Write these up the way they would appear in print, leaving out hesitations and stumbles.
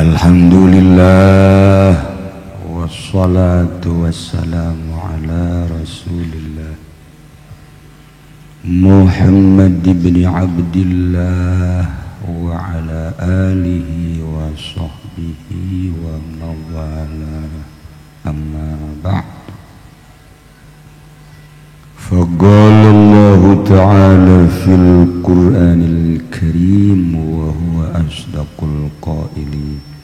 Alhamdulillah wassalatu wassalamu ala rasulillah Muhammad ibn Abdillah wa ala alihi wa sahbihi wa mawala amma ba'd. فقال الله تعالى في القرآن الكريم وهو أصدق القائلين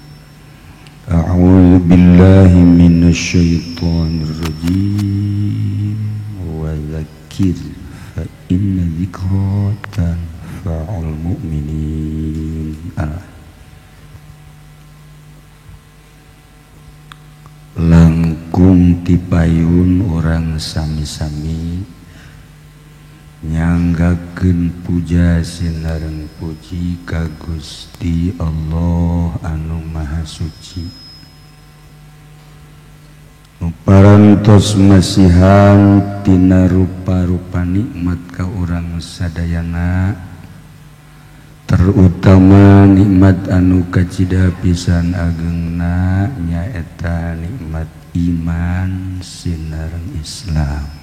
أعوذ بالله من الشيطان الرجيم وذكر فإن ذكرى تنفع المؤمنين. Langkung tipayun orang sami-sami nyanggakeun puja sinareng puji ka Gusti Allah anu Maha Suci, nu parantos masihan tina rupa-rupa nikmat ka urang sadayana, terutama nikmat anu kacida pisan agengna nyaeta nikmat iman sinareng Islam.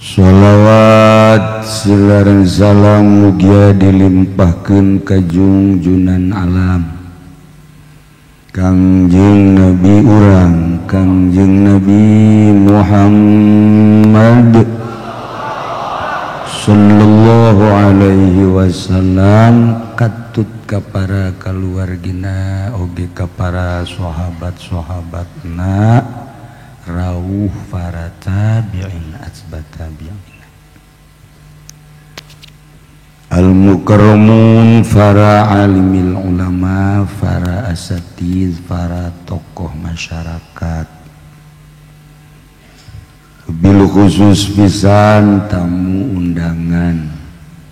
Sholawat silareng salam mugia dilimpahkeun ka junjunan alam Kangjeng Nabi urang Kangjeng Nabi Muhammad sallallahu alaihi wasallam, katut ka para kaluargina oge ka para sahabat-sahabatna rawuh para tabi'in asbat tabi'in al-mukarramun para alimil ulama, para asatiz, para tokoh masyarakat, bil khusus pisan tamu undangan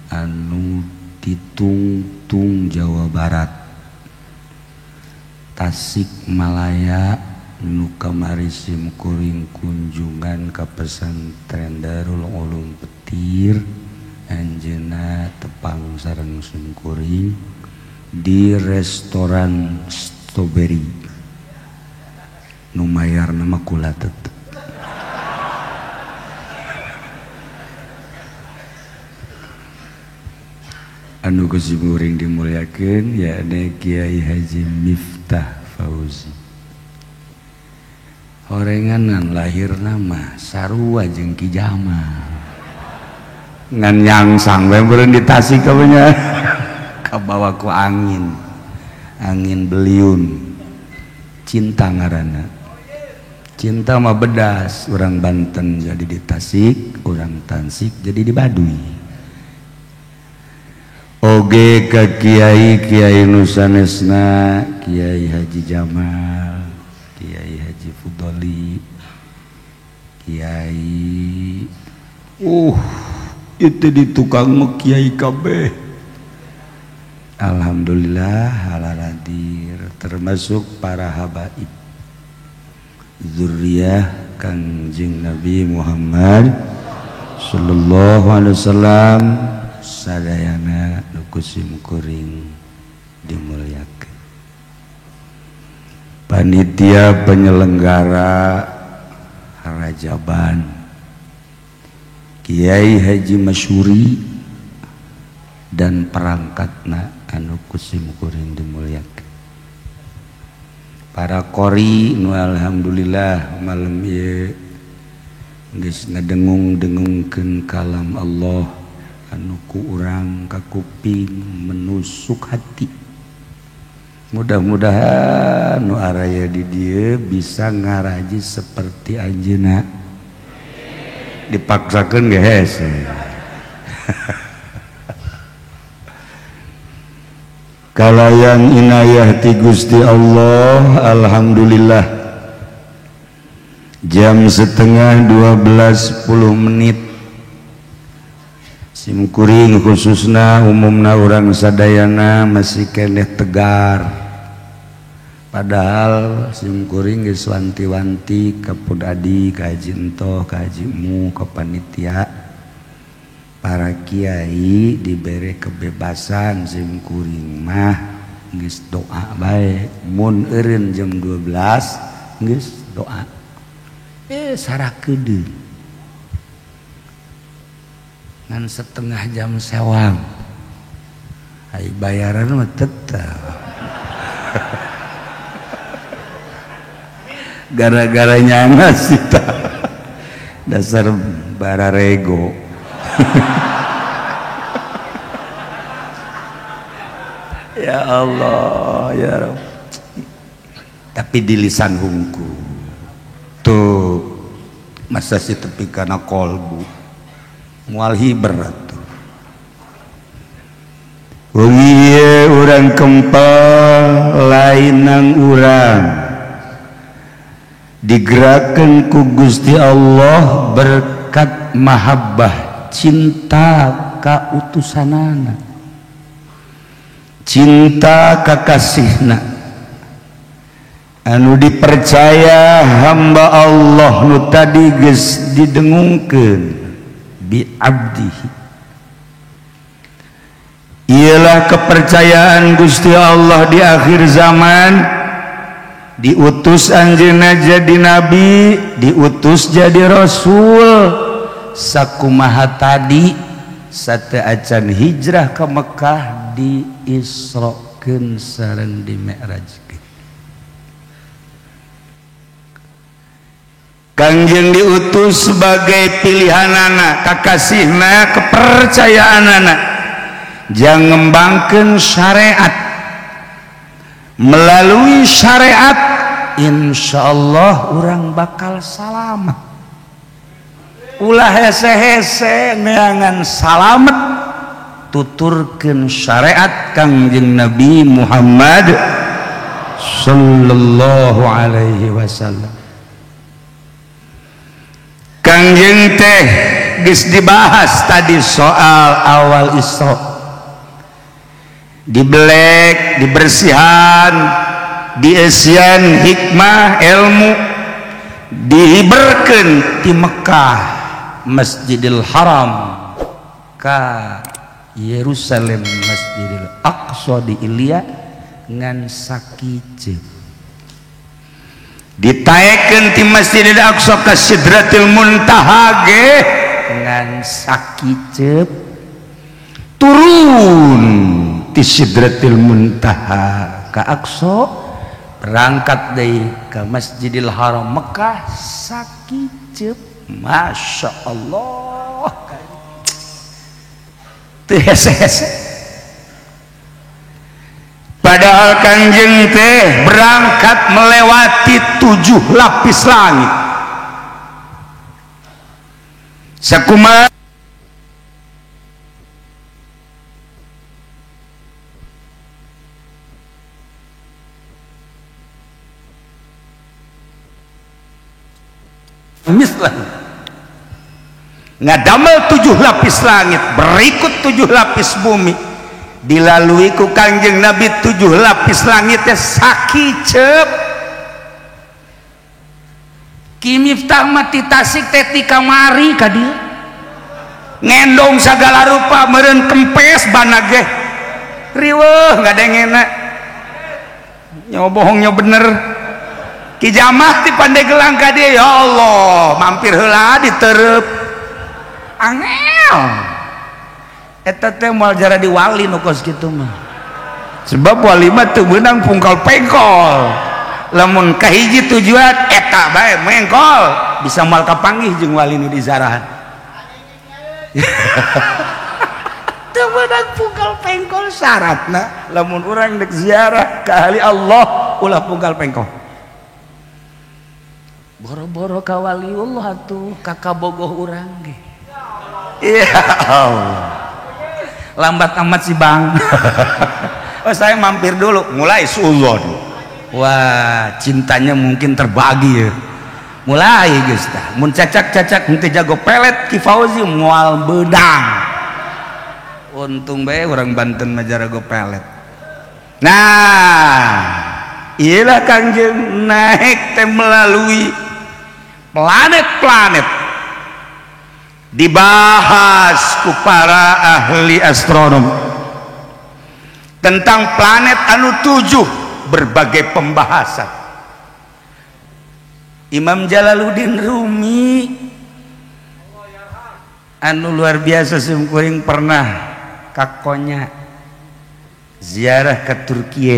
anu di Tungtung Jawa Barat, Tasikmalaya, nu kamari simkuring kunjungan ka pesantren Darul Ulum Petir, anjeunna tepang sareng simkuring di restoran Strawberry nu mayarna mah kula tetep. Anu kusimkuring dimulyakeun yakni Kiai Haji Miftah Fauzi. Horenganan lahir nama sarua jeung Ki Jamal ngan nyangsang we beureun di Tasik kabanya kabawa ku angin beliun. Cinta ngaranna, cinta mah bedas, urang Banten jadi di Tasik, urang Tansik jadi di Baduy. Oge ka kiai nu sanesna Kiai Haji Jamal, Kiai Haji Fudoli, Kiai itu di tukang kiai kabeh. Alhamdulillah halal hadir, termasuk para habaib zuriyah Kangjeng Nabi Muhammad sallallahu alaihi wasallam, sadayana nu kusimkuring dimulyakeun. Panitia penyelenggara Rajaban Kiai Haji Masyuri dan perangkatna anu kusimkuring dimulyakeun. Para qori nu alhamdulillah malam ieu geus ngadengung-dengungkeun kalam Allah anu ku urang ka kuping menusuk hati. Mudah-mudahan nu araya di dieu bisa ngaraji seperti anjeunna. Dipaksakeun ge hese. Kalayan inayah ti Gusti Allah, alhamdulillah. Jam 11:10 simkuring khususna umumna urang sadayana masih keneh tegar. Padahal simkuring geus wanti-wanti ka Pudadi, ka Haji Entoh, ka Haji Mu, ka panitia para kiai diberi kebebasan sim kuring mah geus doa bae mun eureun jam 12 geus doa sarakedeun ngan setengah jam sewang ai bayaran mah tetep gara-gara nyana sih dasar bararego ya Allah ya Rabb. Tapi di lisan hungku tuh masa si tepi kana kolbu mual hiber tuh ieu urang kempal lainang urang digerakkan ku Gusti Allah berkat mahabbah cinta ka utusanana cinta ka kasihna anu dipercaya hamba Allah nu tadi geus didengungkeun bi abdihi ialah kepercayaan Gusti Allah di akhir zaman diutus anjeunna jadi nabi diutus jadi rasul sakumaha tadi sate acan hijrah ke Mekah diisrokeun sareng di mi'rajkeun Kangjeng diutus sebagai pilihanana kakasihna kepercayaanana jang ngembangkeun syariat melalui syariat insyaallah urang bakal selamat ulah hese-hese neangan salamet tuturkeun syariat Kangjeng Nabi Muhammad sallallahu alaihi wasallam. Kangjeng teh geus dibahas tadi soal awal Isra dibelek dibersihan diesian hikmah ilmu dihiberkeun di Mekah Masjidil Haram ka Yerusalem Masjidil Aqsa di Ilya ngan sakiceuk ditaekeun ti Masjidil Aqsa ka Sidratil Muntaha ge ngan sakiceuk turun ti Sidratil Muntaha ka Aqsa berangkat deui ka Masjidil Haram Mekah sakiceuk Masya Allah teu hese-hese padahal Kangjeng teh berangkat melewati 7 lapis langit sakumaha mislah ngadamel 7 lapis langit berikut 7 lapis bumi dilalui ku Kangjeng Nabi 7 lapis langitnya sakiceuk Ki Miftah mati Tasik teh ti kamari ka dieu ngendong sagala rupa meureun kempes bana ge riweuh ngadengena nyawa bohong nyawa bener Ki Jamah ti Pandeglang ka dieu ya Allah mampir heula ditereup angel eta teh moal jara di wali nu kos kitu mah sebab wali mah teu beunang pungkal pengkol lamun kahiji tujuan eta bae mengkol bisa moal kapanggih jeung wali nu dizarahan teu beunang pungkal pengkol syaratna lamun urang dek ziarah ka ahli Allah ulah pungkal pengkol boro-boro ka waliullah atuh ka kabogoh urang ge ya Allah lambat amat sih bang oh saya mampir dulu mulai suulon wah cintanya mungkin terbagi ya mulai guys mun cacak-cacak nanti jago pelet Ki Fauzi mual bedang untung bae orang Banten mah jago pelet nah iyalah Kangjeng naik teh melalui planet-planet dibahas ku para ahli astronom tentang planet anu 7, berbagai pembahasan. Imam Jalaluddin Rumi anu luar biasa sumkuring pernah kakonya ziarah ke Turki.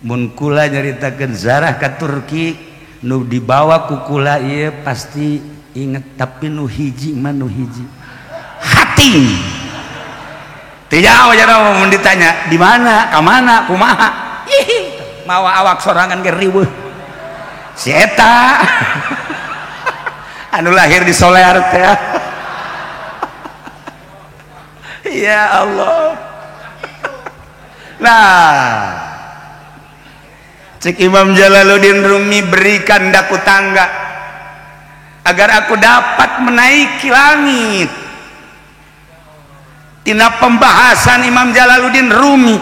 Mun kula nyaritakeun ziarah ke Turki nu dibawa ku kula ieu pasti inget, tapi nu hiji mah nu hiji hating. Tidak wajar mun ditanya di mana, ka mana, kumaha. Mawa awak sorangan ge riweuh. Si eta anu lahir di Solear teh. Ya Allah. Nah, cek Imam Jalaluddin Rumi, berikan daku tangga agar aku dapat menaiki langit. Tina pembahasan Imam Jalaluddin Rumi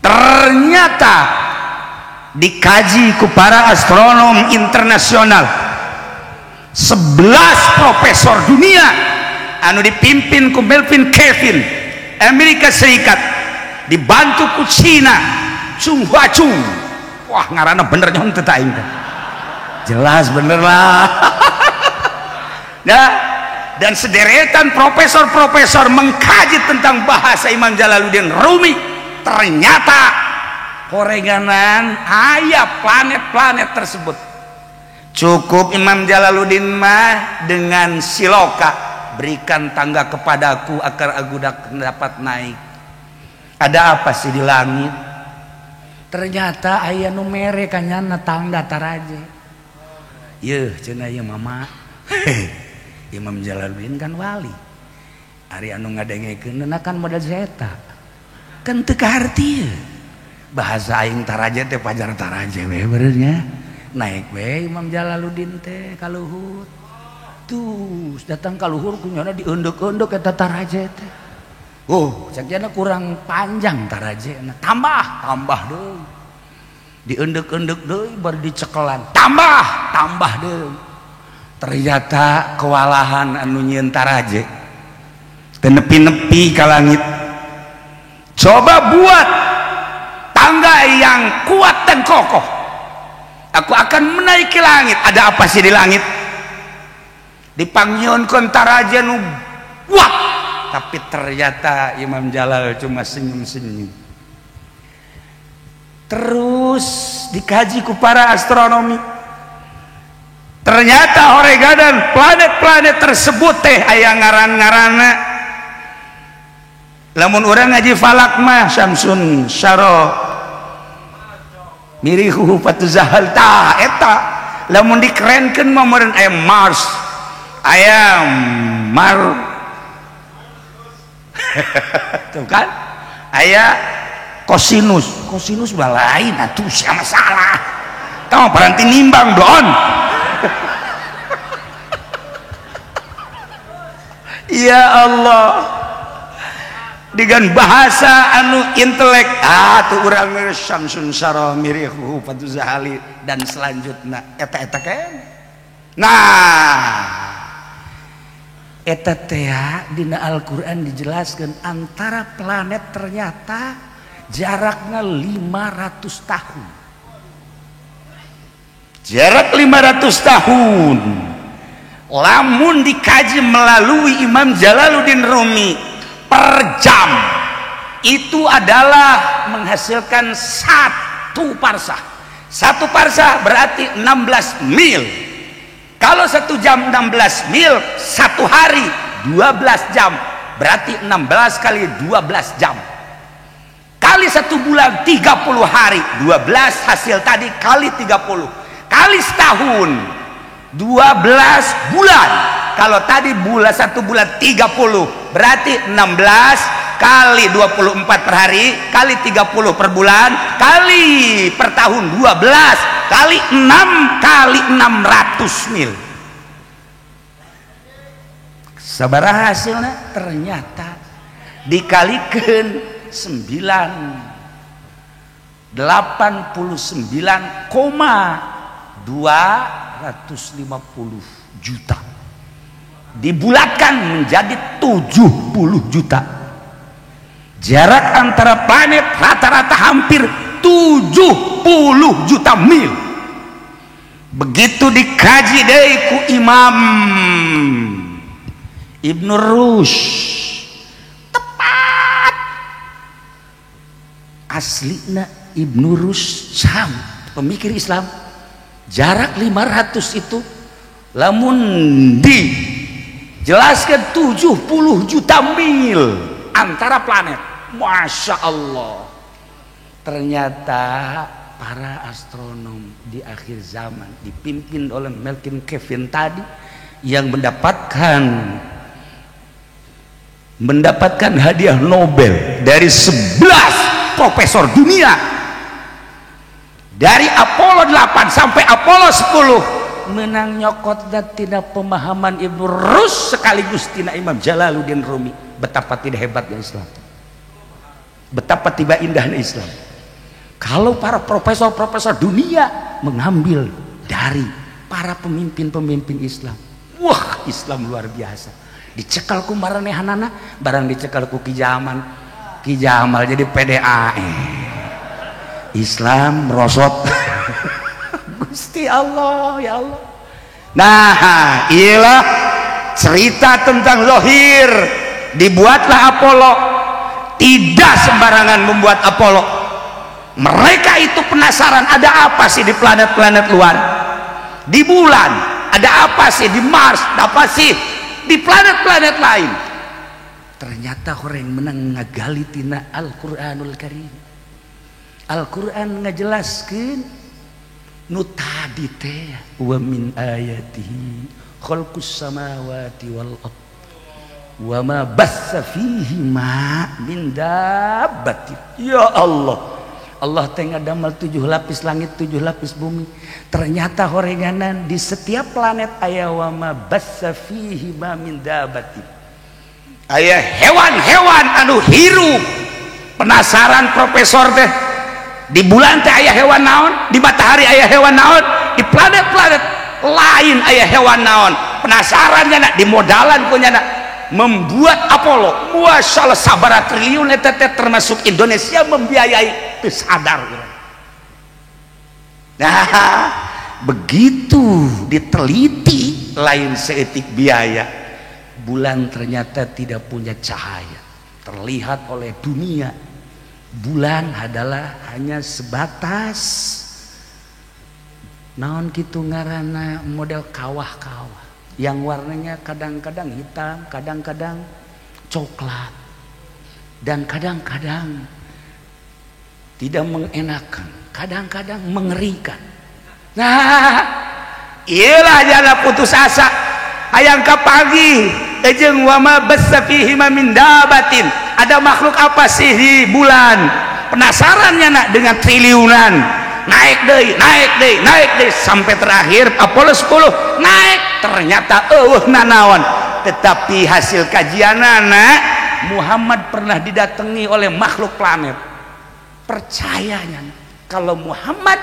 ternyata dikaji ku para astronom internasional, 11 profesor dunia anu dipimpin ku Melvin Kevin Amerika Serikat, dibantu ku Cina Chung Hua Chung. Wah, ngaranna bener nyon teh aing teh. Jelas bener lah. Nah, dan sederetan profesor-profesor mengkaji tentang bahasa Imam Jalaluddin Rumi, ternyata korenganan aya planet-planet tersebut. Cukup Imam Jalaluddin mah dengan siloka, berikan tangga kepadaku agar aku dapat naik. Ada apa sih di langit? Ternyata aya nu mere kanyana tangga taraje. Yeuh cenah ieu mama. Imam Jalaluddin kan wali. Ari anu ngadengekeun kan modal zeta. Kan teu kaharti. Bahasa aing taraje teh pajar taraje we benernya. Naik we Imam Jalaluddin teh ka luhur. Tuh datang ka luhur kunyana diunduk-unduk eta taraje teh. Oh, sakjana kurang panjang tarajena. Tambah deui. Diunduk-unduk deui baru dicekelan. Tambah deui. Ternyata kewalahan anu nyieun taraje teu nepi-nepi ka langit. Coba buat tangga yang kuat dan kokoh. Aku akan menaiki langit. Ada apa sih di langit? Dipanggieunkeun taraje nu kuat. Tapi ternyata Imam Jalal cuma senyum-senyum. Terus dikaji ku para astronomi, ternyata horegadan planet-planet tersebut teh aya ngaran-ngaranna. Lamun urang ngaji falak mah Syamsun Syara Mirihu Fatuzahal ta eta. Lamun dikerenkeun mah meureun aya Mars, aya tuh kan aya kosinus mah lain atuh sia masalah. Tah berarti nimbang don. Ya Allah, dengan bahasa anu intelek tuh urang Syamsun Syara Mirihu Fatuzahali dan selanjutnya eta kan. Nah, eta teh dina Al-Qur'an dijelaskan antara planet ternyata jaraknya 500 tahun. Jarak 500 tahun. Lamun dikaji melalui Imam Jalaluddin Rumi per jam itu adalah menghasilkan 1 parsah. 1 parsah berarti 16 mil. Kalau 1 jam 16 mil, 1 hari 12 jam, berarti 16 kali 12 jam. Kali 1 bulan 30 hari, 12 hasil tadi kali 30. Kali setahun 12 bulan. Kalau tadi 1 bulan 30, berarti 16 kali 24 per hari kali 30 per bulan kali per tahun 12 kali 6 kali 600 mil. Sabaraha hasilnya? Ternyata dikalikan 89,250 juta. dibulatkan menjadi 70 juta. Jarak antara planet rata-rata hampir 70 juta mil. Begitu dikaji deui ku Imam Ibnu Rushd, tepat aslina Ibnu Rushd sam pemikir Islam, jarak 500 itu lamun dijelaskan 70 juta mil antara planet. Masya Allah, ternyata para astronom di akhir zaman dipimpin oleh Malcolm Kevin tadi yang mendapatkan hadiah Nobel dari 11 profesor dunia, dari Apollo 8 sampai Apollo 10, menang nyokot dan tidak pemahaman Ibnu Rushd sekaligus tina Imam Jalaluddin Rumi. Betapa tidak hebatnya Islam, betapa tidak indahnya Islam kalau para profesor-profesor dunia mengambil dari para pemimpin-pemimpin Islam. Wah, Islam luar biasa. Dicekal ku maranehanana, barang dicekal ku Ki Jamal jadi PDAE. Islam merosot. Gusti Allah, ya Allah. Nah, ialah cerita tentang Zohir. Dibuatlah Apollo. Tidak sembarangan membuat Apollo. Mereka itu penasaran ada apa sih di planet-planet luar, di bulan ada apa sih, di Mars ada apa sih, di planet-planet lain. Ternyata orang menang ngagali tina Al-Quranul Karim. Al-Quran ngajelaskeun nu tadi teh, wa min ayatihi khalqus samawati wal ardh wa ma bassa fihima min dabbatin. Ya Allah, Allah teh ngadamel 7 lapis langit 7 lapis bumi. Ternyata horenganan di setiap planet aya wa ma bassa fihima min dabbatin, aya hewan-hewan anu hirup. Penasaran profesor teh, di bulan teh aya hewan naon, di matahari aya hewan naon, di planet-planet lain aya hewan naon. Penasaran nya di modalan ku nya membuat Apollo. Masyaallah sabaraha triliun eta teh termasuk Indonesia membiayai, teu sadar. Nah, begitu diteliti lain seetik biaya, bulan ternyata tidak punya cahaya terlihat oleh dunia. Bulan adalah hanya sebatas naon kitu ngaranna model kawah-kawah yang warnanya kadang-kadang hitam, kadang-kadang coklat, dan kadang-kadang tidak mengenakan, kadang-kadang mengerikan. Nah, iyalah jangan putus asa. Hayang ka pagi ejeng wa ma bassa fihi min dabatin. Ada makhluk apa sih di bulan? Penasarannya nak dengan triliunan. Naik deh sampai terakhir Apollo 10 naik, ternyata nanaon. Tetapi hasil kajian anak Muhammad pernah didatangi oleh makhluk planet. Percayanya kalau Muhammad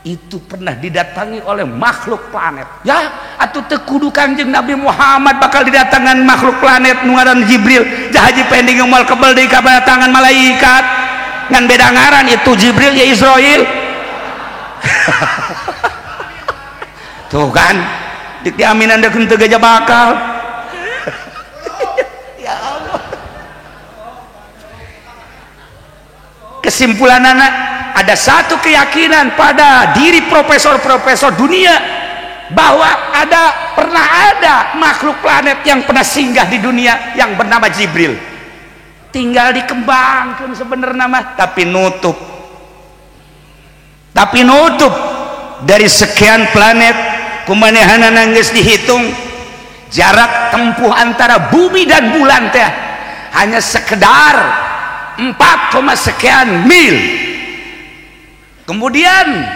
itu pernah didatangi oleh makhluk planet, ya atuh teu kudu Kanjeng Nabi Muhammad bakal didatangan makhluk planet nu ngaran Jibril. Jahaji pending moal kebel deui ka tangan malaikat ngan beda ngaran, itu Jibril ya Israil. Tuh kan dik diaminan dekeun teu gajah bakal. Ya Allah. Kesimpulan anak, ada satu keyakinan pada diri profesor-profesor dunia bahwa pernah ada makhluk planet yang pernah singgah di dunia yang bernama Jibril. Tinggal dikembangkan sebenarnya mah, tapi nutup dari sekian planet kumanehanana geus dihitung jarak tempuh antara bumi dan bulan teh hanya sekedar 4, sekian mil. Kemudian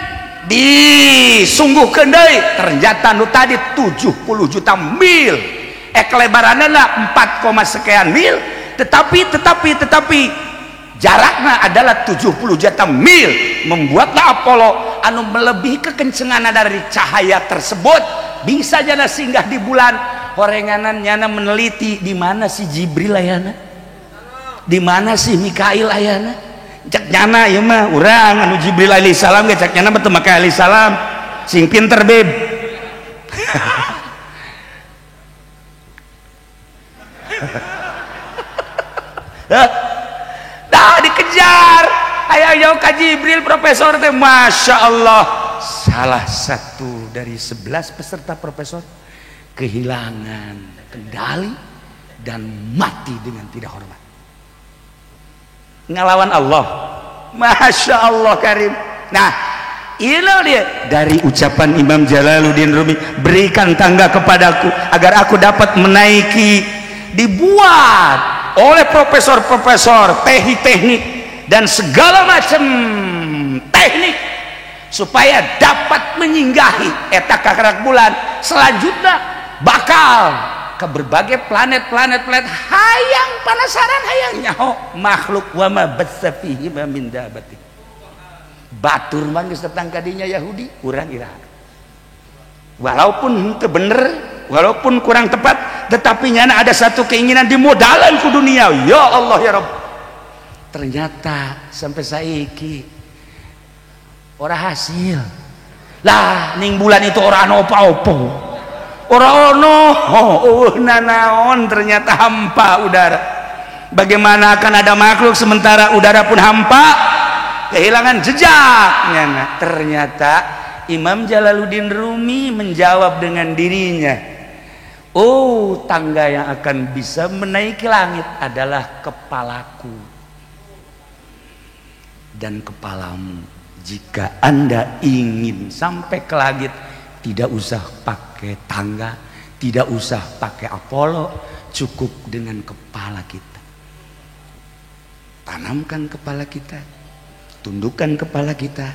disungguhkeun deui ternyata nu tadi 70 juta mil, kelebaranna 4, sekian mil, tetapi jaraknya adalah 70 juta mil. Membuatlah Apollo anu melebihi kekencengan dari cahaya tersebut bisa jana singgah di bulan horenganan nyana meneliti di mana si Jibril ayana, di mana si Mikail ayana. Cek nyana ya mah urang anu Jibril alaihissalam ge cek nyana betul Mikail alaihissalam sing pinter beb. Dah dikejar ayo jauh ka Jibril profesor teh, masya Allah salah satu dari 11 peserta profesor kehilangan kendali dan mati dengan tidak hormat ngelawan Allah. Masya Allah karim. Nah ini dia dari ucapan Imam Jalaluddin Rumi, berikan tangga kepadaku agar aku dapat menaiki, dibuat oleh profesor-profesor teknik dan segala macam teknik supaya dapat menyinggahi eta kakarak bulan. Selanjutnya bakal ke berbagai planet hayang penasaran hayang nyaho makhluk wa ma bassa fihi min dabati. Batur mah geus datang ka dinya Yahudi urang iraha. Walaupun henteu bener, walaupun kurang tepat, tetapi nyana ada satu keinginan dimodalan ku dunia. Ya Allah ya Rabb. Ternyata sampai saiki ora hasil. Lah ning bulan itu ora ana opo-opo. Ora ono, nanaon ternyata hampa udara. Bagaimana akan ada makhluk sementara udara pun hampa, kehilangan jejak. Ternyata Imam Jalaluddin Rumi menjawab dengan dirinya, oh tangga yang akan bisa menaiki langit adalah kepalaku dan kepalamu. Jika Anda ingin sampai ke langit, tidak usah pakai tangga, tidak usah pakai Apollo, cukup dengan kepala kita. Tanamkan kepala kita, tundukkan kepala kita,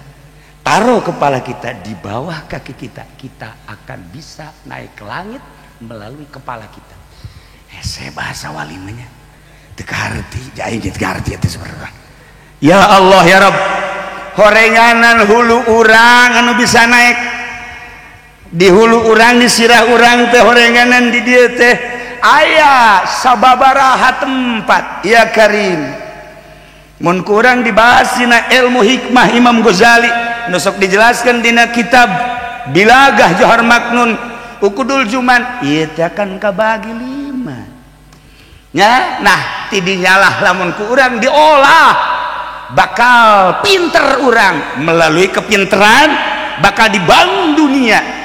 taruh kepala kita di bawah kaki kita, kita akan bisa naik ke langit melalui kepala kita. Saya bahasa walimanya tegarti, jadi tegarti itu sebenarnya. Ya Allah ya Rabb, horenganan hulu urang anu bisa naik di hulu urang, di sirah urang teh horenganan di dia teh aya sababaraha tempat ya karim. Mun kurang dibahas dina ilmu hikmah Imam Ghazali nusuk dijelaskan dina kitab Bilagah Johar Maknun Ukudul Juman, ieu teh akan kabagi 5 nya. Nah tidinya lah lamun ku urang diolah bakal pinter urang, melalui kepinteran bakal dibangun dunia.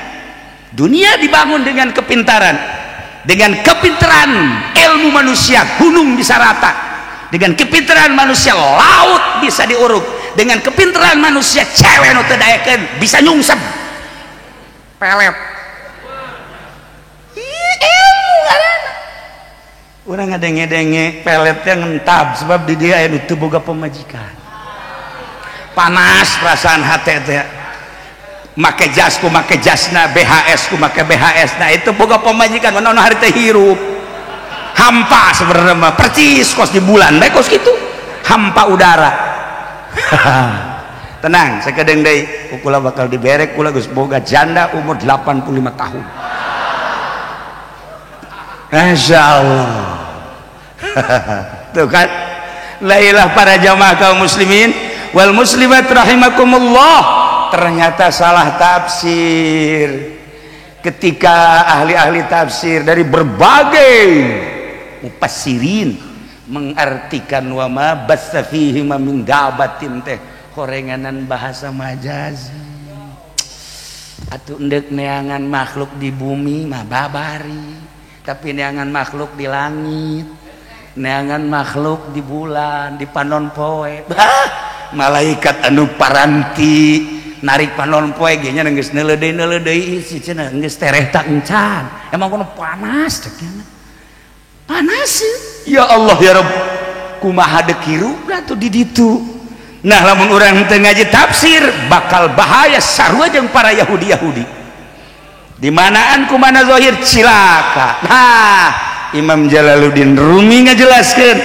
Dunia dibangun dengan kepintaran, dengan kepintaran ilmu manusia gunung bisa rata, dengan kepintaran manusia laut bisa diuruk, dengan kepintaran manusia cewek nu teu daekeun bisa nyungsep pelet. Ilmu ngaranna urang ngadenge-denge peletnya ngentab sebab di dia anu teu boga pemajikan. Panas perasaan hate teh, make jas ku make jasna, BHS ku make BHS. Nah itu boga pemajikan mana hari teh hirup hampa sebenarnya mah percis kos di bulan bae kos gitu hampa udara. Tenang sakedeng deui kula bakal diberek, kula geus boga janda umur 85 tahun. Masyaallah. Tuh kan, lailah para jamaah kaum muslimin wal muslimat rahimakumullah. Ternyata salah tafsir ketika ahli-ahli tafsir dari berbagai mufassirin mengartikan wa ma bassa fihi min dabatin teh horenganan bahasa majazi. Atuh endek neangan makhluk di bumi mah babari, tapi neangan makhluk di langit, neangan makhluk di bulan, di panon poe. Malaikat anu paranti narik panon poe ge nya geus neuleudeuy si cenah geus tereh tak encan. Emang kudu panas teh nya. Panas ya Allah ya Rabb. Kumaha dekiruna tuh di ditu. Nah lamun urang teu ngaji tafsir bakal bahaya sarua jeung para Yahudi-Yahudi. Di manaan kumana zahir cilaka. Nah, Imam Jalaluddin Rumi ngajelaskeun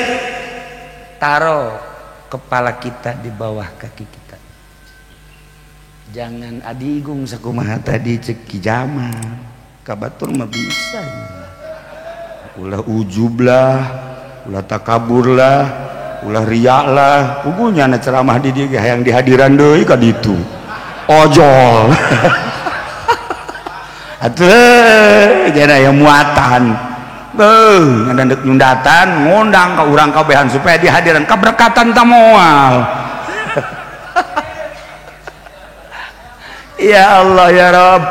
taruh kepala kita di bawah kaki kita. Jangan adigung sakumaha tadi cek Ki Jamal. Ka batur mah bisa. ulah ujub lah, ulah takabur lah, ulah riak lah. Pokoknya na ceramah di dia yang dihadiran deui ka ditu ojol. Atuh jana yang muatan ngadandek nyundatan ngundang ka urang kabehan supaya dihadiran kaberkatan tamoal. Ya Allah ya Rabb.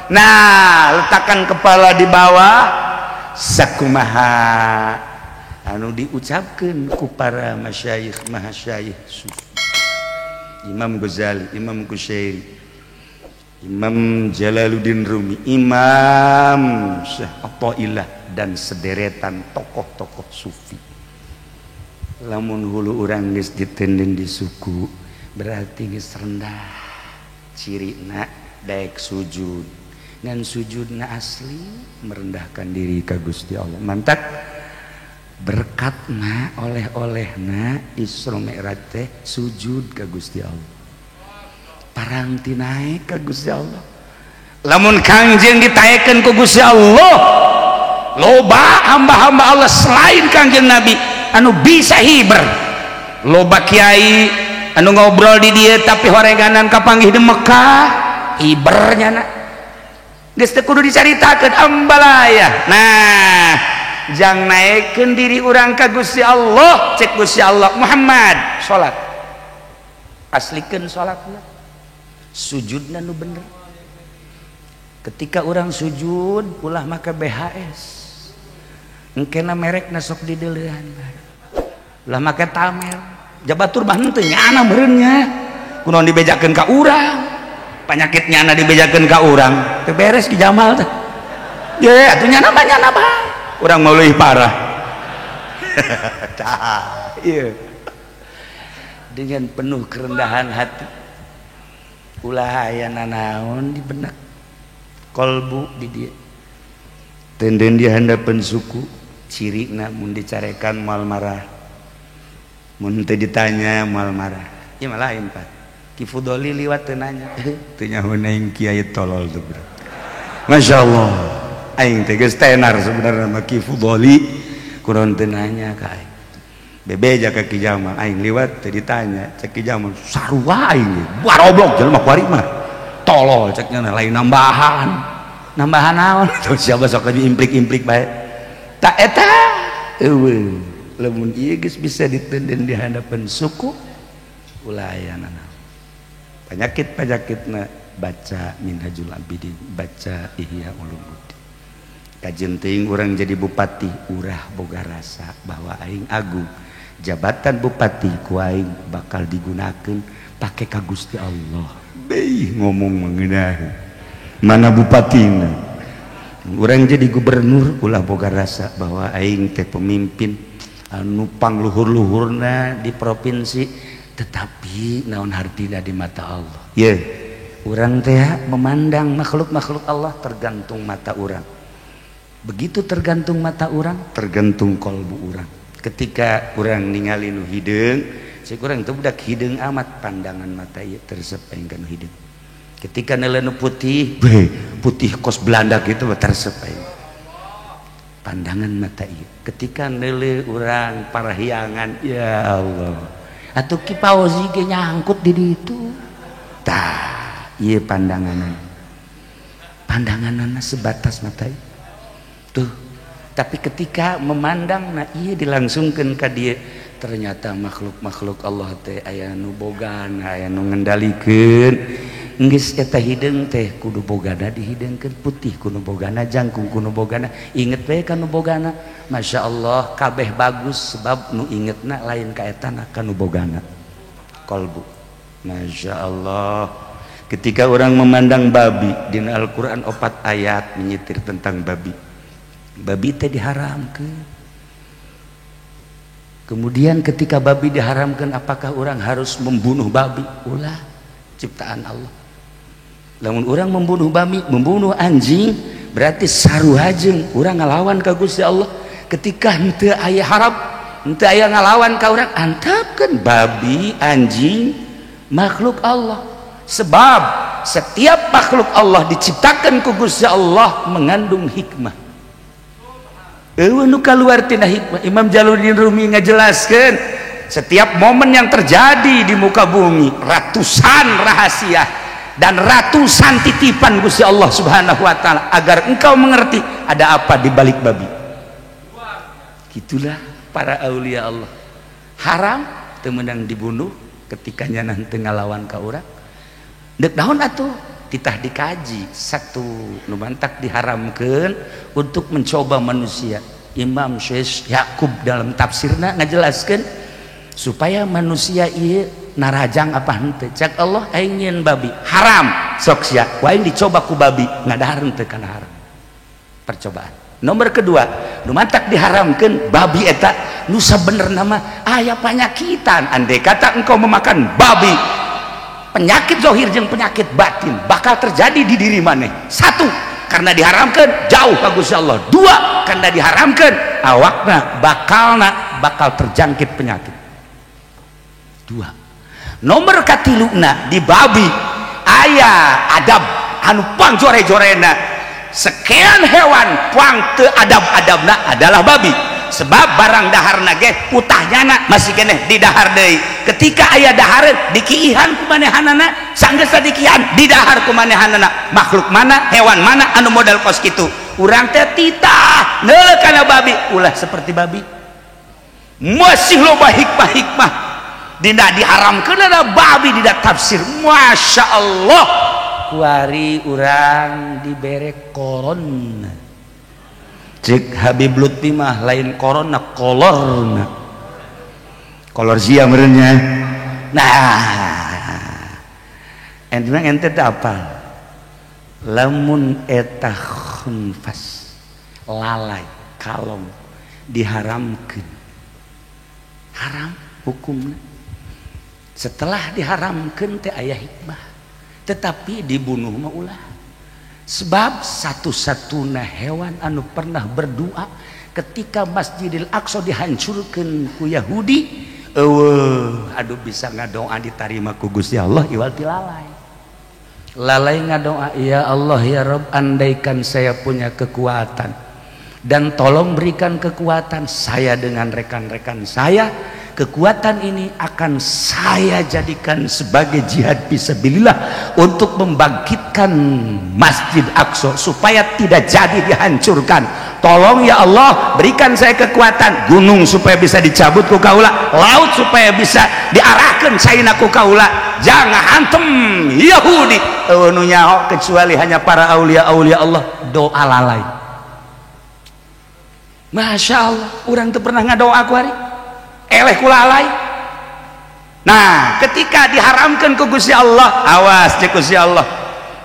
Nah, letakkan kepala di bawah sakumaha anu diucapkan ku para masyayikh mahasyayikh sufi. Imam Ghazali, Imam Kusyairi, Imam Jalaluddin Rumi, Imam Syekh Athaillah dan sederetan tokoh-tokoh sufi. Lamun hulu urang geus ditenden di suku berarti geus rendah cirina daek sujud. Dan sujudna asli merendahkan diri ka Gusti Allah. Mantak berkatna oleh-olehna Isra Mi'raj teh sujud ka Gusti Allah. Parang tinaek ka Gusti Allah. Lamun Kangjeng ditaekeun ku Gusti Allah, loba hamba-hamba Allah selain Kangjeng Nabi anu bisa hiber. Loba kiai anu ngobrol di dieu tapi horeganan kapanggih di Mekah, hibernya na. Geus teu kudu dicaritakeun ambalaya. Nah, jang naikkeun diri urang ka Gusti Allah, cek Gusti Allah, Muhammad salat. Aslikeun salatna. Sujudna nu bener. Ketika orang sujud ulah make BHS. Engkena merekna sok dideuleuhan. Ulah make tamel. Jabatur mah henteu nyana meureun nya. Kunaon dibejakeun ka urang. Penyakit nyana dibejakeun ka urang teu beres ki Jamal teh. Ye atuh nyana mah urang mau leuwih parah. Tah ieu dengan penuh kerendahan hati ulah aya nanaon di benak kolbu di dia tenden di handapeun suku cirina mun dicarekan moal marah mun teu ditanya moal marah ieu mah lain Pak. Ki Fudoli liwat teu nanya. Teu nyaho aing kiai tolol tuh, Bro. Masyaallah. Aing teh geus tenar sebenarnya mah Ki Fudoli kunaon teu nanya ka aing. Bebeja ka Ki Jamal aing liwat teu ditanya, cek Ki Jamal sarua aing. Baroblok jelema kuari mah. Tolol ceknya lain nambahan. Nambahan naon? Tuh siapa sok diimplik-implik bae. Tak eta eueuh. Lamun ieu geus bisa ditenden di hadapan suku ulah aya nana. Penyakit-penyakitna baca Minhajul Abidin, baca Ihya Ulumuddin. Kajen teuing urang jadi bupati, urah boga rasa bahwa aing agung. Jabatan bupati ku aing bakal digunakeun pake ka Gusti Allah. Beuh ngomong mengeunah. Mana bupatina? Urang jadi gubernur ulah boga rasa bahwa aing teh pemimpin anu pangluhur-luhurna di provinsi. Tetapi naon hartina di mata Allah. Ya, urang teh memandang makhluk-makhluk Allah tergantung mata urang. Begitu tergantung mata urang, tergantung kolbu urang. Ketika urang ningali nu hideung, cek urang teh budak hideung amat pandangan mata ieu tersep aing ka nu hideung. Ketika neuleuh nu putih, putih kos Belanda gitu tersep aing. Pandangan mata ieu. Ketika neuleuh urang parahyangan, ya Allah. Atau Ki Fauzi ge nyangkut di ditu. Tah, ieu pandanganan. Pandanganana sebatas mata ieu. Tuh. Tapi ketika memandang nah ieu dilangsungkeun ka dieu, ternyata makhluk-makhluk Allah teh aya nu bogana, aya nu ngendalikeun. Geus eta hideung teh kudu bogana dihideungkeun putih kudu bogana jangkung kudu bogana. Inget bae ka nu bogana. Masya Allah kabeh bagus sebab nu ingetna lain ka etana ka nu bogana kolbu. Masya Allah. Ketika orang memandang babi di Al-Quran 4 ayat menyitir tentang babi. Babi teh diharamkeun. Kemudian ketika babi diharamkan, apakah orang harus membunuh babi? Ulah ciptaan Allah. Lamun orang membunuh babi, membunuh anjing, berarti saruhajeung orang ngalawan ka Gusti Allah. Ketika henteu aya harap, henteu aya ngalawan ka urang, antapkeun babi, anjing, makhluk Allah. Sebab setiap makhluk Allah diciptakan ku Gusti Allah mengandung hikmah. nu kaluar tina hikmah. Imam Jalaluddin Rumi ngajelaskeun setiap momen yang terjadi di muka bumi ratusan rahasia dan ratusan titipan Gusti Allah Subhanahu wa taala agar engkau mengerti ada apa di balik babi. Gitulah para aulia Allah. Haram teu meunang dibunuh ketika nyanan teu ngalawan ka urang. Deuk naon atuh? Titah dikaji satu nu mantak diharamkeun untuk mencoba manusia. Imam Syekh Yakub dalam tafsirna ngajelaskeun supaya manusia ieu narajang apa henteu. Cak Allah aing nyeun babi haram sok sia wae dicoba ku babi ngadahareun teu kana haram. Percobaan. Nomor kedua, nu mantak diharamkeun babi eta nu sabenerna mah aya panyakitan. Andai kata engkau memakan babi, penyakit zahir jeung penyakit batin bakal terjadi di diri maneh. Satu, karena diharamkan jauh ka Gusti Allah. Dua, karena diharamkan awakna bakal terjangkit penyakit. Dua. Nomor katiluna di babi aya adab anu pang jore-jorena. Sekian hewan puang teu adab-adabna adalah babi. Sebab barang daharna ge utahnyana masih keneh di dahar deui. Ketika aya dahareun dikiihan ku manehanana, sanggeus dikiihan di dahar ku manehanana. Makhluk mana, hewan mana anu modal kos kitu? Urang teh titah neuleuk kana babi, ulah seperti babi. Masih loba hikmah-hikmah dina diharamkeun ada babi dina tafsir. Masya Allah. Kuari urang dibere koron cek Habib Lutfi mah lain korona kolorna kolor zia merenya. Nah ente apal lamun eta khunfas lalai kalong diharamkeun haram hukumna. Setelah diharamkeun teh aya hikmah tetapi dibunuh mah ulah. Sebab satu-satuna hewan anu pernah berdoa ketika Masjidil Aqsa dihancurkan ku Yahudi, aduh bisa ngadoa diterima ku Gusti Allah iwal ti lalai. Lalai ngadoa, ya Allah ya Rabb, andaikan saya punya kekuatan dan tolong berikan kekuatan saya dengan rekan-rekan saya, kekuatan ini akan saya jadikan sebagai jihad fisabilillah untuk membangkitkan Masjid Aqsa supaya tidak jadi dihancurkan. Tolong ya Allah berikan saya kekuatan, gunung supaya bisa dicabut ku kaula, laut supaya bisa diarahkan saina ku kaula, jangan hantem Yahudi nu nyaho kecuali hanya para aulia-aulia Allah. Doa lalai. Masya Allah, orang tuh pernah ngadoa ku hari eleh kulalai. Nah ketika diharamkan ke Gusti Allah, awas cek Gusti Allah,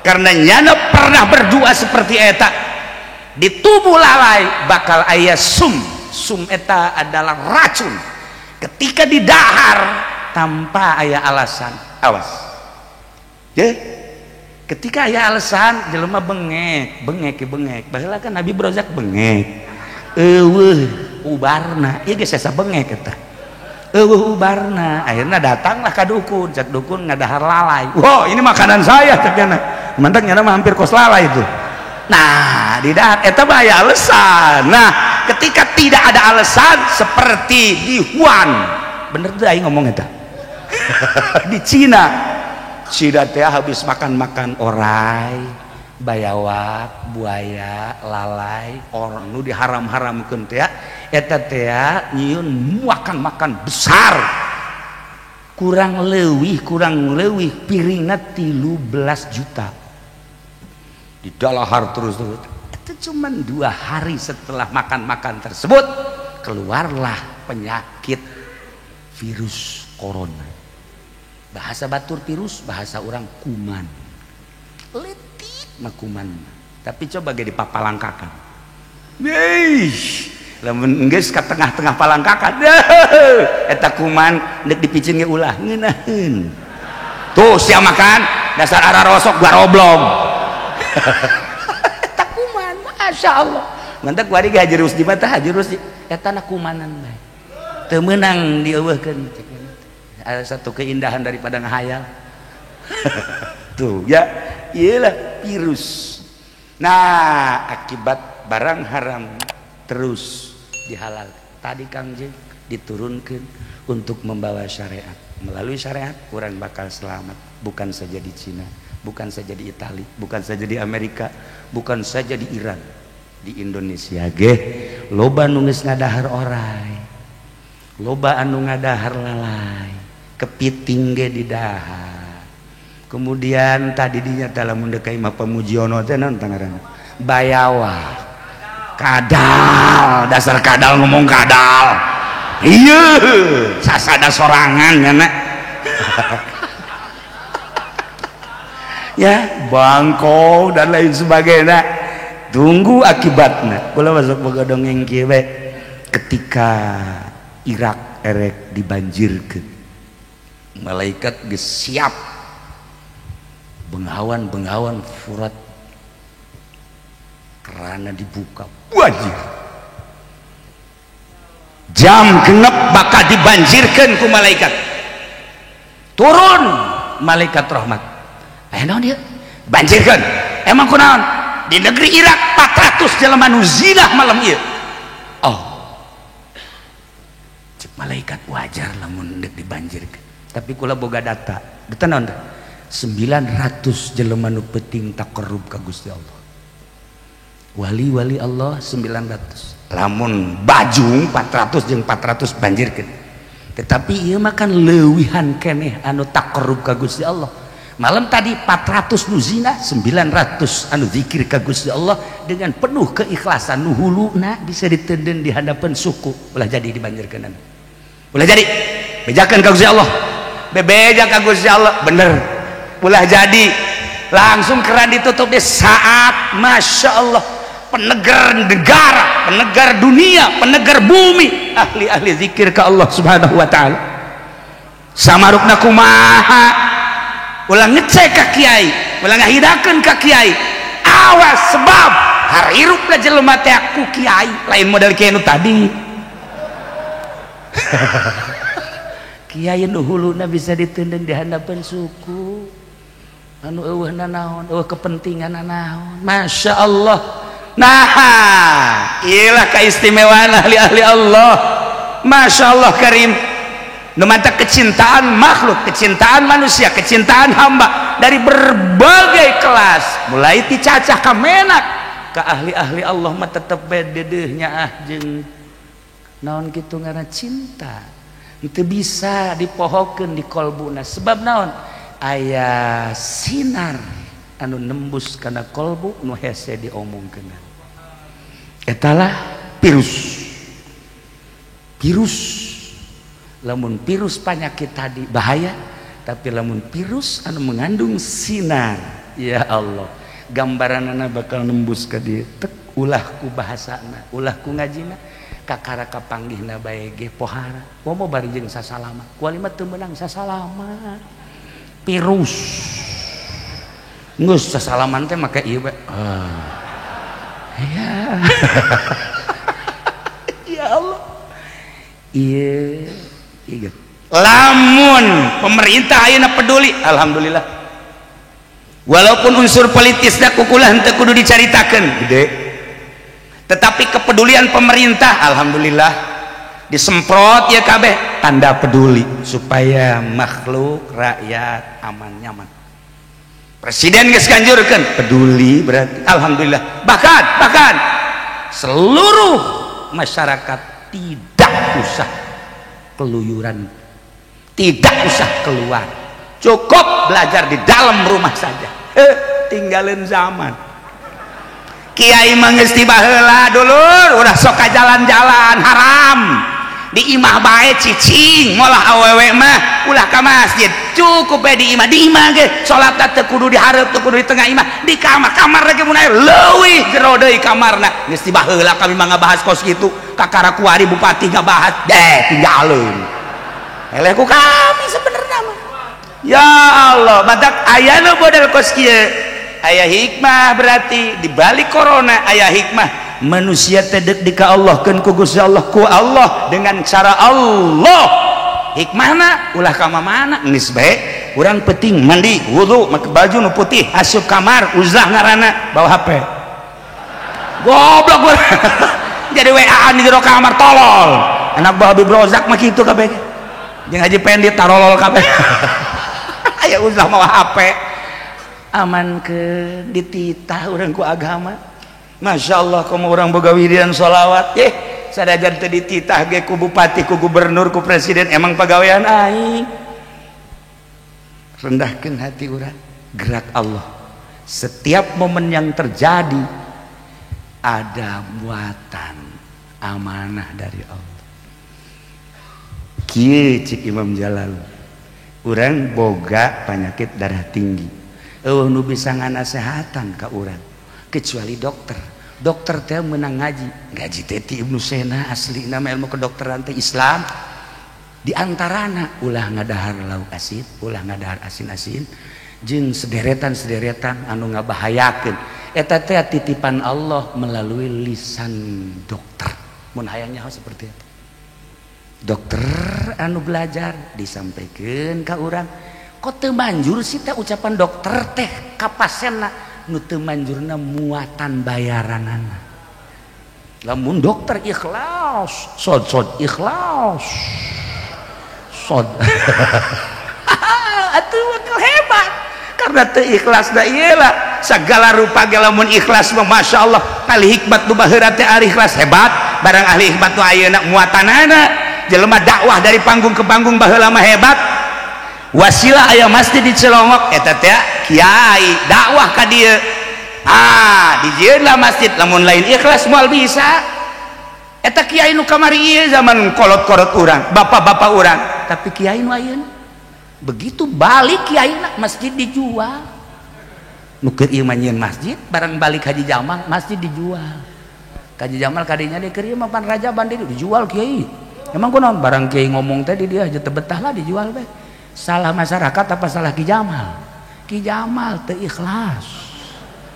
karena nyana pernah berdoa seperti eta di tubuh lalai bakal aya sum eta adalah racun. Ketika didahar tanpa aya alasan, awas ya. Ketika aya alasan jelema bengek baheula kan Nabi Brozak bengek ubarna ieu geus asa bengek eta. Ubarna akhirnya datanglah ka dukun, cek dukun ngadahar lalai. Wow ini makanan saya ceknya mantak nyana mah hampir kos lalai itu. Nah di dahar eta mah aya alasan. Nah ketika tidak ada alasan seperti di Wuhan, bener tuh aing ngomong eta di Cina teh habis makan orai, bayawak, buaya, lalai, orang nu diharam-haramkeun teh eta teh nyieun makan besar kurang leuwih piringna 13 juta didalahar terus itu cuman 2 hari setelah makan tersebut keluarlah penyakit virus corona. Bahasa batur virus, bahasa orang kuman letik mah kuman, tapi coba ge dipapalangkakan lamun geus ka tengah-tengah palangkakan eta kuman deuk dipicin ge ulah ngeunaheun tuh sia makan dasar ararosok gua roblong eta kuman masya Allah mantap kuari ge hajerus di mata hajerus eta na kumanan bae teu meunang dieuweuhkeun ada satu keindahan daripada ngahayal tuh ya iyalah virus. Nah akibat barang haram terus dihalal. Tadi Kang Jeng diturunkan untuk membawa syariat. Melalui syariat orang bakal selamat, bukan saja di Cina, bukan saja di Italia, bukan saja di Amerika, bukan saja di Iran, di Indonesia ge loba nu geus ngadahar oray, loba anu ngadahar lalai, kepiting ge didahar. Kemudian tadi dinya lamun deui ka Imam Pamujiono teh naon ngaranna? Bayawa. Kadal, dasar kadal ngomong kadal. Iya, sasada sorangan nyana. Ya, bangkong dan lain sebagainya. Tunggu akibatnya. Kula masuk boga dongeng kieu we. Ketika Irak erek dibanjirkeun, malaikat geus siap. Bengawan furat karena dibuka wajib jam genep bakal dibanjirkan ku malaikat. Turun malaikat rahmat. Naon dia banjirkan emang kunaon di negeri Irak 400 jelema nu zinah malam ieu. Oh cek malaikat wajar lamun deuk dibanjirkan, tapi kula boga data data naon 900 jelema nu penting takarrub ka Gusti Allah. Wali-wali Allah 900. Lamun Bajung 400 jeung 400 banjirkeun. Tetapi ieu mah kan leuwihan keneh anu takarrub ka Gusti Allah. Malam tadi 400 nu zina, 900 anu zikir ka Gusti Allah dengan penuh keikhlasan nu huluna bisa ditenden di hadapan suku. Ulah jadi dibanjirkeun. Ulah jadi bejakeun ka Gusti Allah. Bebeja ka Gusti Allah bener. Ulah jadi langsung keran ditutup di saat Masya Allah penegar negara, penegar dunia, penegar bumi, ahli-ahli zikir ke Allah subhanahu wa ta'ala samarukna kumaha ulah ngecek ka kiai, ulah ngahidakeun ka kiai, awas sebab harirup lah jelema teh ku kiai lain model kiai nu tadi. Kiai nu huluna bisa ditendeng di hadapan suku anu eueuhna naon, eueuh kepentingan naon. Masya Allah. Nah, iyalah keistimewaan ahli-ahli Allah. Masya Allah karim. Nu mata kecintaan makhluk, kecintaan manusia, kecintaan hamba dari berbagai kelas, mulai ti cacah ka menak ka ahli-ahli Allah mah tetep bededeuhnya jeung naon kitu ngaranna cinta. Itu bisa dipohokeun di kolbuna sebab naon? Aya sinar anu nembus kana kolbu nu hese diomongkeun. Etalah virus. Lamun virus penyakit tadi bahaya, tapi lamun virus anu mengandung sinar, ya Allah, gambaranana bakal nembus ka dieu. Tek ulah ku bahasana, ulah ku ngajina, kakara kapanggihna bae ge pohara. Momo bari jeung sasalama. Kualimat teu meunang sasalama. Virus ngus sasalaman teh make ieu we. Ya. Ya Allah. Iya. Lamun pemerintah ayeuna peduli, alhamdulillah. Walaupun unsur politisna kukulah henteu kudu dicaritakeun, gede. Tetapi kepedulian pemerintah, alhamdulillah, disemprot ya kabeh tanda peduli supaya makhluk rakyat aman nyaman. Presiden geus ganjurkeun peduli berarti alhamdulillah. Bahkan seluruh masyarakat tidak usah keluyuran, tidak usah keluar, cukup belajar di dalam rumah saja. Tinggalin zaman. Kiai mah geus tiba heula dulur, udah sok ka jalan-jalan haram. Di imah bae cicing, molah awewe mah ulah ka masjid. Cukup bae di imah ge salat teh kudu dihareup, teu kudu di tengah imah, di kamar lagi mun aya leuwih jero deui kamarna. Geus tiba heula kami mah ngabahas kos kitu, kakara kuari bupati ngabahas, tinggalin. Eleh ku kami sebenarnya mah. Ya Allah, badak aya nu model kos kieu. Aya hikmah berarti di balik corona aya hikmah. Manusia tedek di ka Allah kan ku Gusti Allah ku Allah dengan cara Allah. Hikmahna ulah ka mana geus bae urang penting mandi wudu make baju nu putih asup kamar uzlah ngaranna bawa HP. Goblok jadi WA di jero kamar tolol anak buah Habib Rozak mah kitu kabeh jeung Haji Pendit tarolol kabeh aya usah mau HP aman ke dititah urang ku agama Masya Allah kamu orang boga wiridan sholawat sadajan teu dititah ge ku bupati ku gubernur ku presiden emang pagawean aing rendahkeun hati urang gerak Allah setiap momen yang terjadi ada muatan amanah dari Allah kieu cik Imam Jalal urang boga penyakit darah tinggi nu bisa nganasehatan ka urang kecuali dokter teh menang ngaji teh Ibnu Sena asli nama ilmu kedokteran teh Islam di antarana ulah ngadahar lauk asin ulah ngadahar asin-asin jeung sederetan anu ngabahayakeun eta teh titipan Allah melalui lisan dokter mun hayang nyaho seperti itu dokter anu belajar disampaikan ka urang kok teu manjur sih teh ucapan dokter teh ka pasienna nu teu manjurna muatan bayaranana lamun dokter ikhlas sod ikhlas sod atuh hebat karena teu ikhlas da ieu lah segala rupa ge lamun ikhlas mah masyaallah kali hikmat nu baheura teh ari ikhlas hebat barang ahli hikmat nu ayeuna muatanana jelema dakwah dari panggung ke panggung baheula mah hebat wasilah aya masjid di Cilongok eta teh kiai dakwah ka dieu dijieun lah masjid lamun lain ikhlas moal bisa eta kiai nu kamari ieu zaman kolot-kolot urang bapak-bapak urang tapi kiai nu ayeuna begitu balik kiaina masjid dijual nu keur ieu mah nyieun masjid barang balik Haji Jamal masjid dijual Haji Jamal kadinya di keur ieu mah pan raja bandit dijual kiai emang kunaon barang kiai ngomong teh di dieu aja teu betah lah dijual we salah masyarakat apa salah Ki Jamal teu ikhlas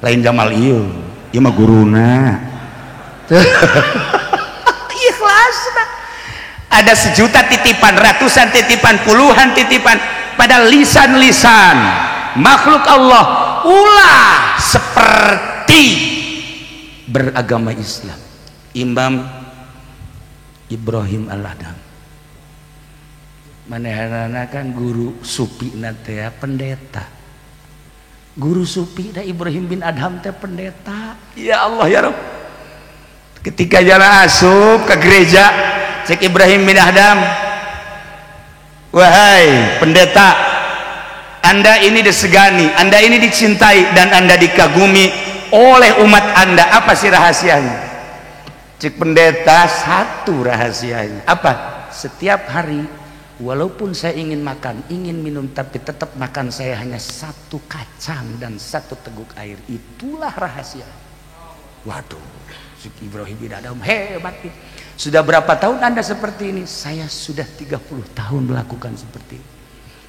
lain Jamal ieu mah guruna ikhlas ada sejuta titipan ratusan titipan puluhan titipan pada lisan-lisan makhluk Allah ulah seperti beragama Islam Imam Ibrahim Al-Adham manehna kan guru supi teh pendeta guru supi da Ibrahim bin Adham teh pendeta ya Allah ya Rabb ketika jalan asup ke gereja cek Ibrahim bin Adham wahai pendeta anda ini disegani anda ini dicintai dan anda dikagumi oleh umat anda apa sih rahasianya cek pendeta satu rahasianya apa setiap hari walaupun saya ingin makan, ingin minum, tapi tetap makan saya hanya satu kacang dan satu teguk air. Itulah rahasia. Waduh, Ibrahim bin Adham hebat. Sudah berapa tahun Anda seperti ini? Saya sudah 30 tahun melakukan seperti ini.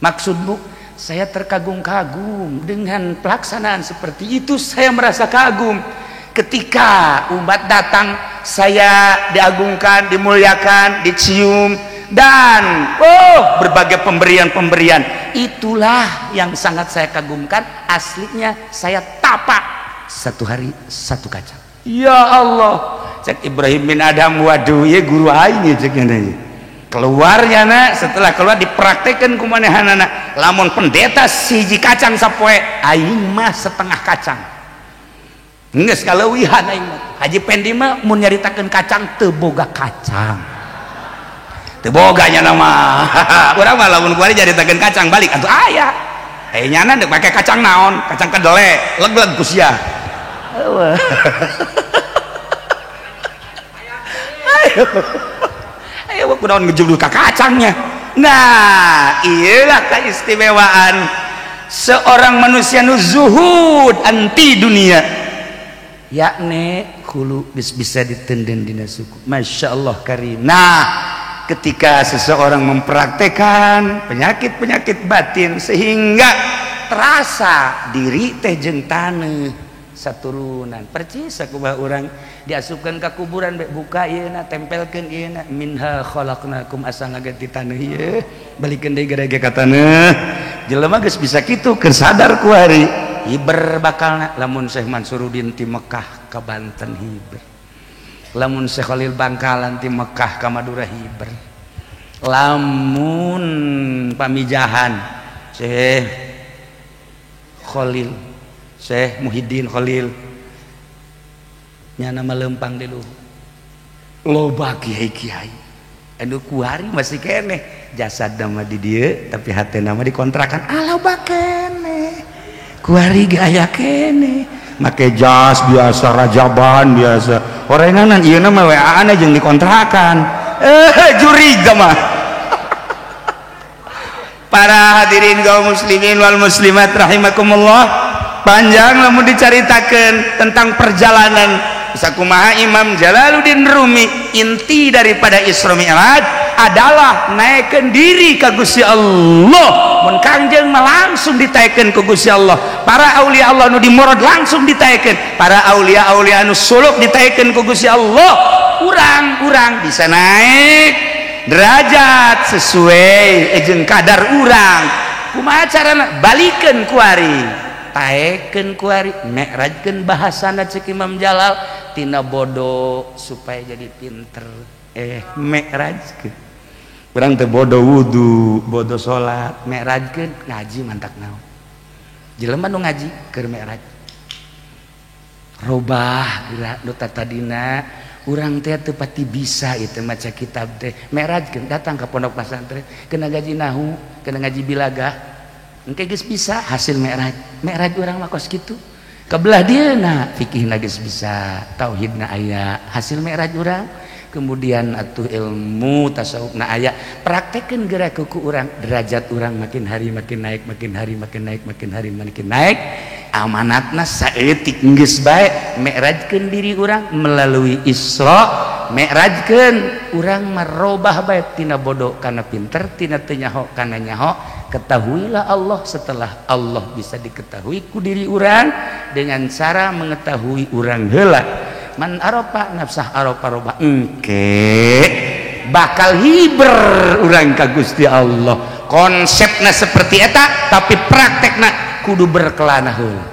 Maksudmu, saya terkagum-kagum dengan pelaksanaan seperti itu. Saya merasa kagum. Ketika umat datang, saya diagungkan, dimuliakan, dicium, dan berbagai pemberian-pemberian. Itulah yang sangat saya kagumkan. Aslinya saya tapak satu hari satu kacang. Ya Allah, cek Ibrahim bin Adham, waduh ya guru aing cek nanya. Keluarnya nak, setelah keluar dipraktekkan kumanehanana. Lamun pendeta siji kacang sapoe, aing mah setengah kacang. Geus kaleuwihan aing mah. Haji Pendi mah mun nyaritakeun kacang teu boga kacang. Boganya nama urang mah lamun kuari nyaritakeun kacang balik atuh aya nyana dek pake kacang naon kacang kedele leg-leg ku sia ayo kunaon ngejuluk ka kacangnya. Nah iyalah keistimewaan seorang manusia nu zuhud anti dunia yakni hulu bisa ditenden dina suku Masya Allah karim. Nah ketika seseorang mempraktekkan penyakit-penyakit batin sehingga terasa diri teh jeung taneuh saturunan percis sakumaha urang diasupkeun ka kuburan buka ieu na tempelkeun ieu na minha khalaqnakum asa ngaganti taneuh ieu balikeun deui garege ka taneuh jelema geus bisa kitu keur sadar ku hari hiber bakalna lamun Syekh Mansuruddin ti Mekah ka Banten hiber lamun Syekh Khalil Bangkalan ti Mekah ka Madura Hiber, lamun pamijahan Syekh Khalil, Syekh Muhyiddin Khalil nya nama lempang di luhur loba kiai-kiai anu kuari masih keneh jasad nama di dia tapi hati nama dikontrakan ala bakene kuari gaya kene make jas biasa rajaban biasa orenganan ieu nama WA-an jeung dikontrakan juriga mah. Para hadirin kaum muslimin wal muslimat rahimakumullah, panjang lamun dicaritakeun tentang perjalanan sakumaha Imam Jalaluddin Rumi. Inti daripada Isra Mi'raj adalah naikkeun diri ka Gusti Allah. Mun Kangjeng mah langsung ditaikeun ku Gusti Allah. Para aulia Allah nu dimurad langsung ditaikeun. Para aulia-aulia anu suluk ditaikeun ku Gusti Allah. Urang bisa naik derajat sesuai jeung kadar urang. Kumaha carana? Balikeun ku ari, taekeun ku ari, mi'rajkeun bahasana cek Imam Jalal tina bodoh supaya jadi pinter. Mi'rajkeun. Urang teh bodoh wudu, bodoh salat, mi'rajkeun ngaji mantak naon. Jelema nu ngaji keur mi'raj. Robah geura nu tadina urang teh teu pati bisa itu maca kitab teh mi'rajkeun datang ke pondok pesantren kena ngaji nahu kena ngaji bilagah engke geus bisa hasil mi'raj urang mah kos kitu kabelah dieuna fikihna geus bisa tauhidna aya hasil mi'raj urang kemudian atuh ilmu tasawufna aya praktekeun geura ku urang derajat urang makin hari makin naik makin hari makin naik makin hari makin naik amanatna saeutik geus bae mi'rajkeun diri urang melalui Isra mi'rajkeun urang merubah bae tina bodoh kana pinter tina teu nyaho kana nyaho ketahuilah Allah setelah Allah bisa diketahui ku diri urang dengan cara mengetahui urang heula man arafa nafsah arafa robah engke bakal hiber urang ka Gusti Allah konsepna seperti eta tapi praktekna kudu berkelana heula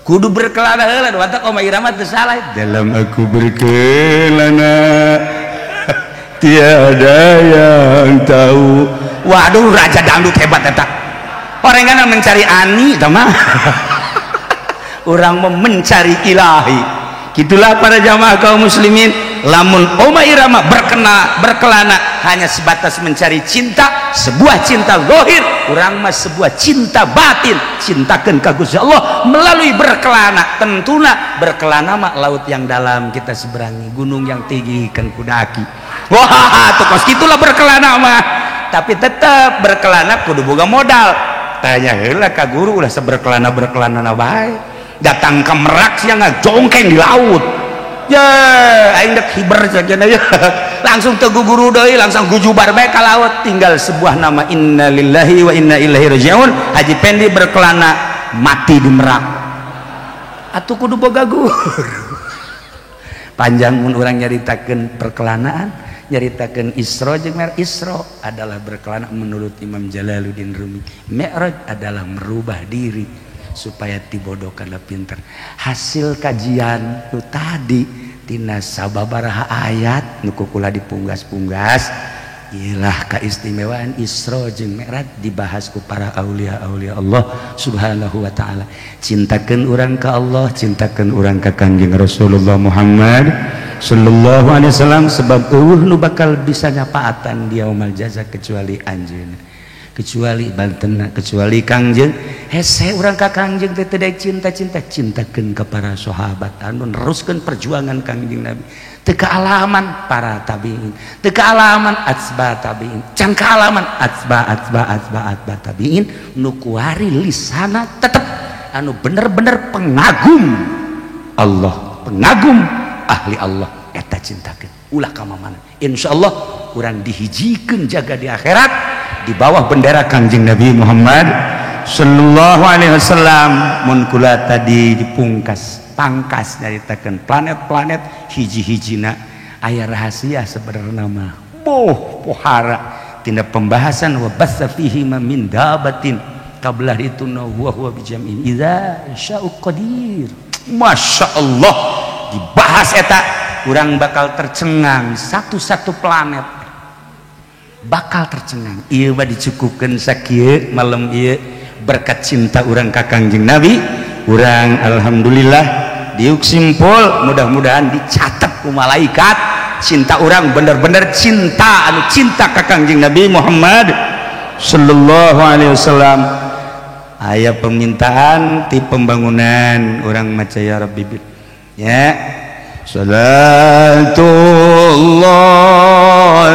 kudu berkelana heula watak Oma Irama teu salah dalam aku berkelana tiada yang tahu. Waduh raja dangdut hebat eta orangana mencari ani tama orang mencari ilahi gitulah para jamaah kaum muslimin lamun Oma Irama berkelana hanya sebatas mencari cinta sebuah cinta zahir urang mah sebuah cinta batin cintakeun ka Gusti Allah melalui berkelana tentuna berkelana mah laut yang dalam kita seberangi gunung yang tinggi kan kudaki wah tuh kos gitulah berkelana mah tapi tetap berkelana kudu boga modal tanya heula ka guru ulah seberkelana bae datang ke Merak sia ngajongkeng di laut ya aing dek hiber saja ya langsung teu guru deui langsung gujubar bae ka laut tinggal sebuah nama innalillahi wa inna ilaihi rajiun Haji Pendi berkelana mati di Merak atuh kudu boga guru panjang mun urang nyaritakeun perkelanaan nyaritakeun Isra jeung Mi'raj. Isra adalah berkelana menurut Imam Jalaluddin Rumi, Mi'raj adalah merubah diri supaya tibodoh kana pinter. Hasil kajian nu tadi tina sababaraha ayat nu kukula dipunggas-punggas ialah keistimewaan Isra jeung Mi'raj dibahas ku para aulia-aulia Allah Subhanahu wa taala. Cintakeun urang ka Allah, cintakeun urang ka Kanjeng Rasulullah Muhammad sallallahu alaihi wasallam sebab nu bakal bisa nyapaatan di yaumul jaza kecuali anjeunna kecuali bantena kecuali Kangjeng hese urang ka Kangjeng teh teu cinta-cinta cintakeun ka para sahabat anu neruskeun perjuangan Kangjeng Nabi teu kaalaman para tabiin teu kaalaman atsba tabiin can kaalaman atsba tabiin nu kuari lisana tetep anu bener-bener pengagum Allah pengagum ahli Allah eta cintakeun ulah ka mamana insyaallah urang dihijikeun jaga di akhirat di bawah bendera Kanjeng Nabi Muhammad sallallahu alaihi wasallam. Mun kula tadi dipungkas pangkas nyaritakeun planet-planet hiji-hijina aya rahasia sebenarnya mah pohara tina pembahasan wa bassa fihi min dabatin qabla itu huwa bijam'in idza sya'u qadir. Masya Allah dibahas eta urang bakal tercengang satu-satu planet bakal tercengang. Ieu mah dicukupkeun sakieu malam ieu berkat cinta urang ka Kangjeng Nabi. Urang alhamdulillah diuk simpul, mudah-mudahan dicatat ku malaikat cinta urang bener-bener cinta anu cinta ka Kangjeng Nabi Muhammad sallallahu alaihi wasallam. Aya permintaan ti pembangunan urang maca ya Rabbi ya. Salatullah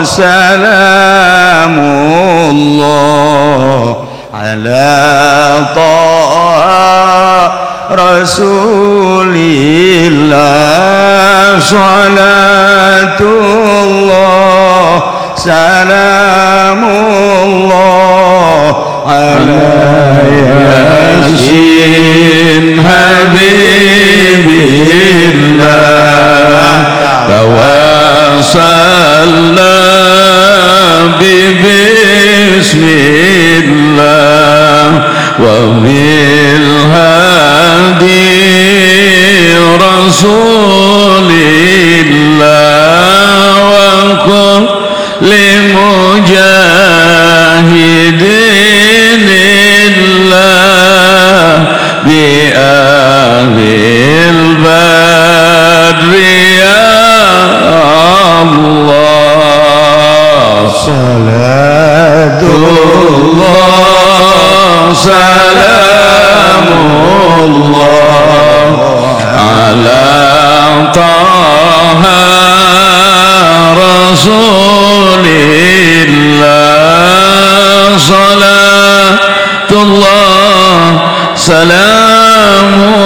salamullah ala ta'a rasulillah. Salatullah salamullah ala yasin habibillah tawassalna bismillah wa bil hadi rasulillah wa kulli mujahidinillah bi ahlil badri Allah. Salatullah salamullah ala taha rasulillah. Salatullah salamu